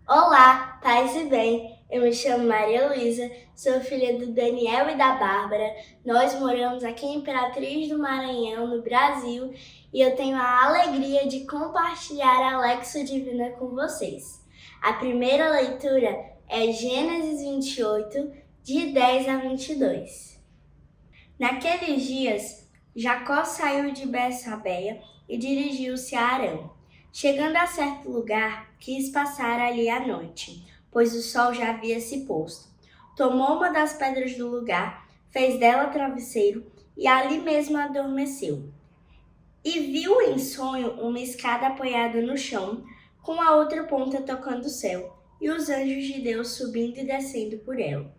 Olá, paz e bem. Eu me chamo Maria Luísa, sou filha do Daniel e da Bárbara. Nós moramos aqui em Imperatriz do Maranhão, no Brasil, e eu tenho a alegria de compartilhar a Lexo Divina com vocês. A primeira leitura é Gênesis 28, de 10 a 22. Naqueles dias, Jacó saiu de Betsabeia e dirigiu-se a Harã. Chegando a certo lugar, quis passar ali a noite, pois o sol já havia se posto. Tomou uma das pedras do lugar, fez dela travesseiro e ali mesmo adormeceu. E viu em sonho uma escada apoiada no chão, com a outra ponta tocando o céu, e os anjos de Deus subindo e descendo por ela.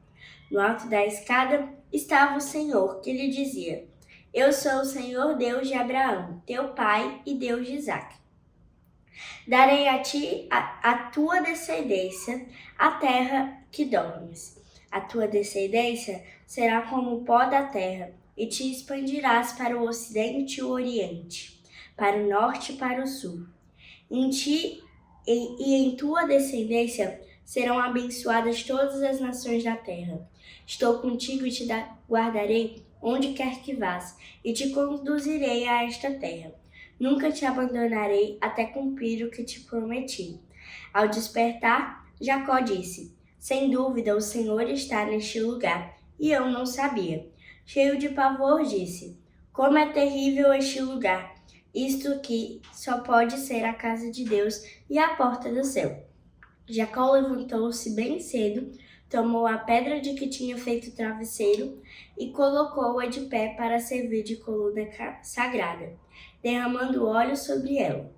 No alto da escada estava o Senhor, que lhe dizia: Eu sou o Senhor Deus de Abraão, teu pai, e Deus de Isaque. Darei a ti, a tua descendência, a terra que dormes. A tua descendência será como o pó da terra, e te expandirás para o ocidente e o oriente, para o norte e para o sul. Em ti e em tua descendência serão abençoadas todas as nações da terra. Estou contigo e te guardarei onde quer que vás, e te conduzirei a esta terra. Nunca te abandonarei até cumprir o que te prometi. Ao despertar, Jacó disse: Sem dúvida o Senhor está neste lugar, e eu não sabia. Cheio de pavor, disse: Como é terrível este lugar! Isto aqui só pode ser a casa de Deus e a porta do céu. Jacó levantou-se bem cedo, tomou a pedra de que tinha feito o travesseiro e colocou-a de pé para servir de coluna sagrada, derramando óleo sobre ela.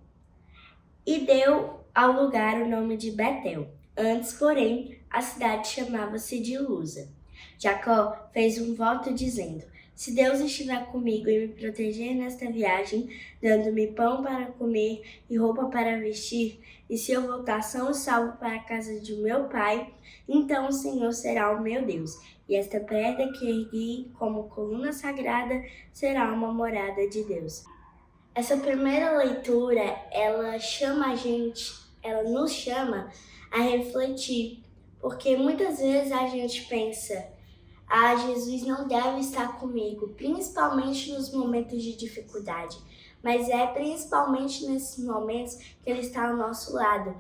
E deu ao lugar o nome de Betel. Antes, porém, a cidade chamava-se de Luza. Jacó fez um voto dizendo: Se Deus estiver comigo e me proteger nesta viagem, dando-me pão para comer e roupa para vestir, e se eu voltar são e salvo para a casa de meu pai, então o Senhor será o meu Deus, e esta pedra que ergui como coluna sagrada será uma morada de Deus. Essa primeira leitura, ela nos chama a refletir, porque muitas vezes a gente pensa: Jesus não deve estar comigo, principalmente nos momentos de dificuldade. Mas é principalmente nesses momentos que Ele está ao nosso lado,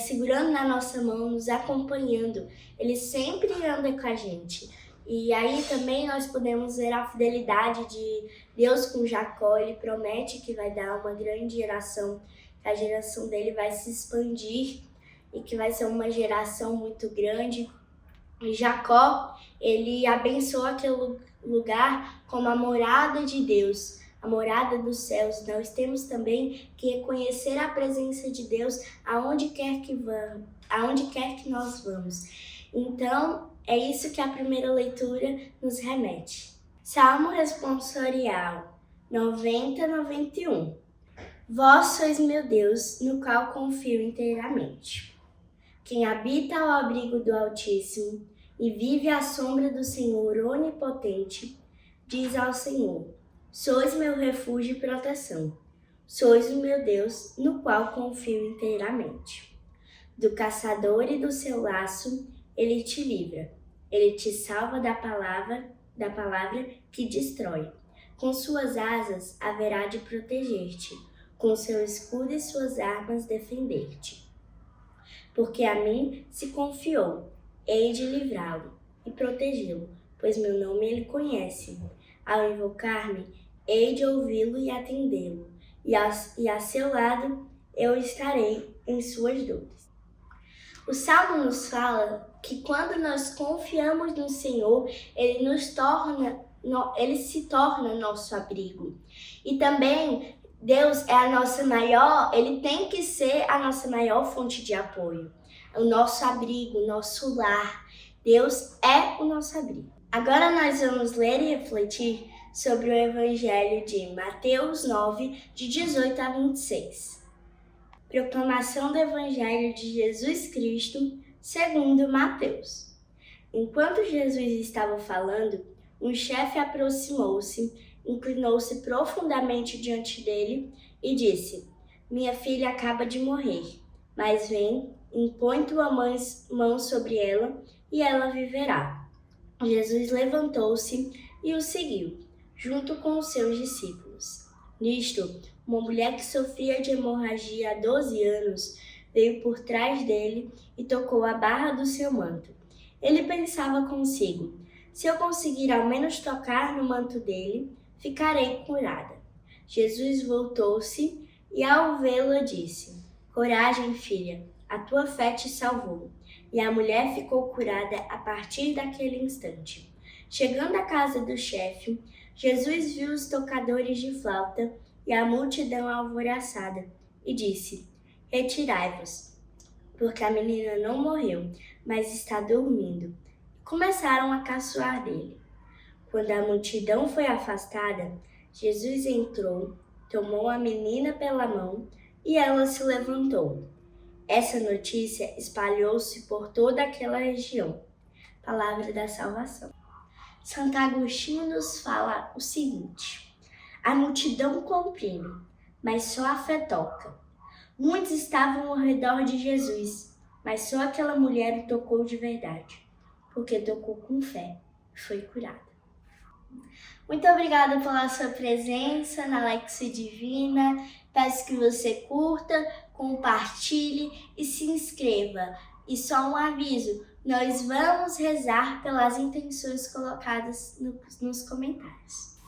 segurando na nossa mão, nos acompanhando. Ele sempre anda com a gente. E aí também nós podemos ver a fidelidade de Deus com Jacó. Ele promete que vai dar uma grande geração, que a geração dele vai se expandir e que vai ser uma geração muito grande. Jacó, ele abençoa aquele lugar como a morada de Deus, a morada dos céus. Nós temos também que reconhecer a presença de Deus aonde quer que nós vamos. Então, é isso que a primeira leitura nos remete. Salmo responsorial 90-91. Vós sois meu Deus, no qual confio inteiramente. Quem habita ao abrigo do Altíssimo e vive à sombra do Senhor Onipotente, diz ao Senhor: Sois meu refúgio e proteção. Sois o meu Deus, no qual confio inteiramente. Do caçador e do seu laço, ele te livra. Ele te salva da palavra que destrói. Com suas asas haverá de proteger-te, com seu escudo e suas armas defender-te. Porque a mim se confiou, hei de livrá-lo e protegê-lo, pois meu nome ele conhece. Ao invocar-me, hei de ouvi-lo e atendê-lo, e a seu lado eu estarei em suas dores. O Salmo nos fala que quando nós confiamos no Senhor, ele se torna nosso abrigo. E também Deus é a nossa maior, ele tem que ser a nossa maior fonte de apoio. O nosso abrigo, o nosso lar. Deus é o nosso abrigo. Agora nós vamos ler e refletir sobre o Evangelho de Mateus 9, de 18 a 26. Proclamação do Evangelho de Jesus Cristo, segundo Mateus. Enquanto Jesus estava falando, um chefe aproximou-se, inclinou-se profundamente diante dele e disse: Minha filha acaba de morrer, mas vem impõe tua mão sobre ela e ela viverá. Jesus levantou-se e o seguiu, junto com os seus discípulos. Nisto, uma mulher que sofria de hemorragia há 12 anos veio por trás dele e tocou a barra do seu manto. Ele pensava consigo: se eu conseguir ao menos tocar no manto dele, ficarei curada. Jesus voltou-se e, ao vê-la, disse: coragem, filha, a tua fé te salvou. E a mulher ficou curada a partir daquele instante. Chegando à casa do chefe, Jesus viu os tocadores de flauta e a multidão alvoroçada e disse: retirai-vos, porque a menina não morreu, mas está dormindo. Começaram a caçoar dele. Quando a multidão foi afastada, Jesus entrou, tomou a menina pela mão e ela se levantou. Essa notícia espalhou-se por toda aquela região. Palavra da salvação. Santo Agostinho nos fala o seguinte: a multidão comprime, mas só a fé toca. Muitos estavam ao redor de Jesus, mas só aquela mulher o tocou de verdade, porque tocou com fé e foi curada. Muito obrigada pela sua presença na Lexia Divina. Peço que você curta, compartilhe e se inscreva. E só um aviso, nós vamos rezar pelas intenções colocadas nos comentários.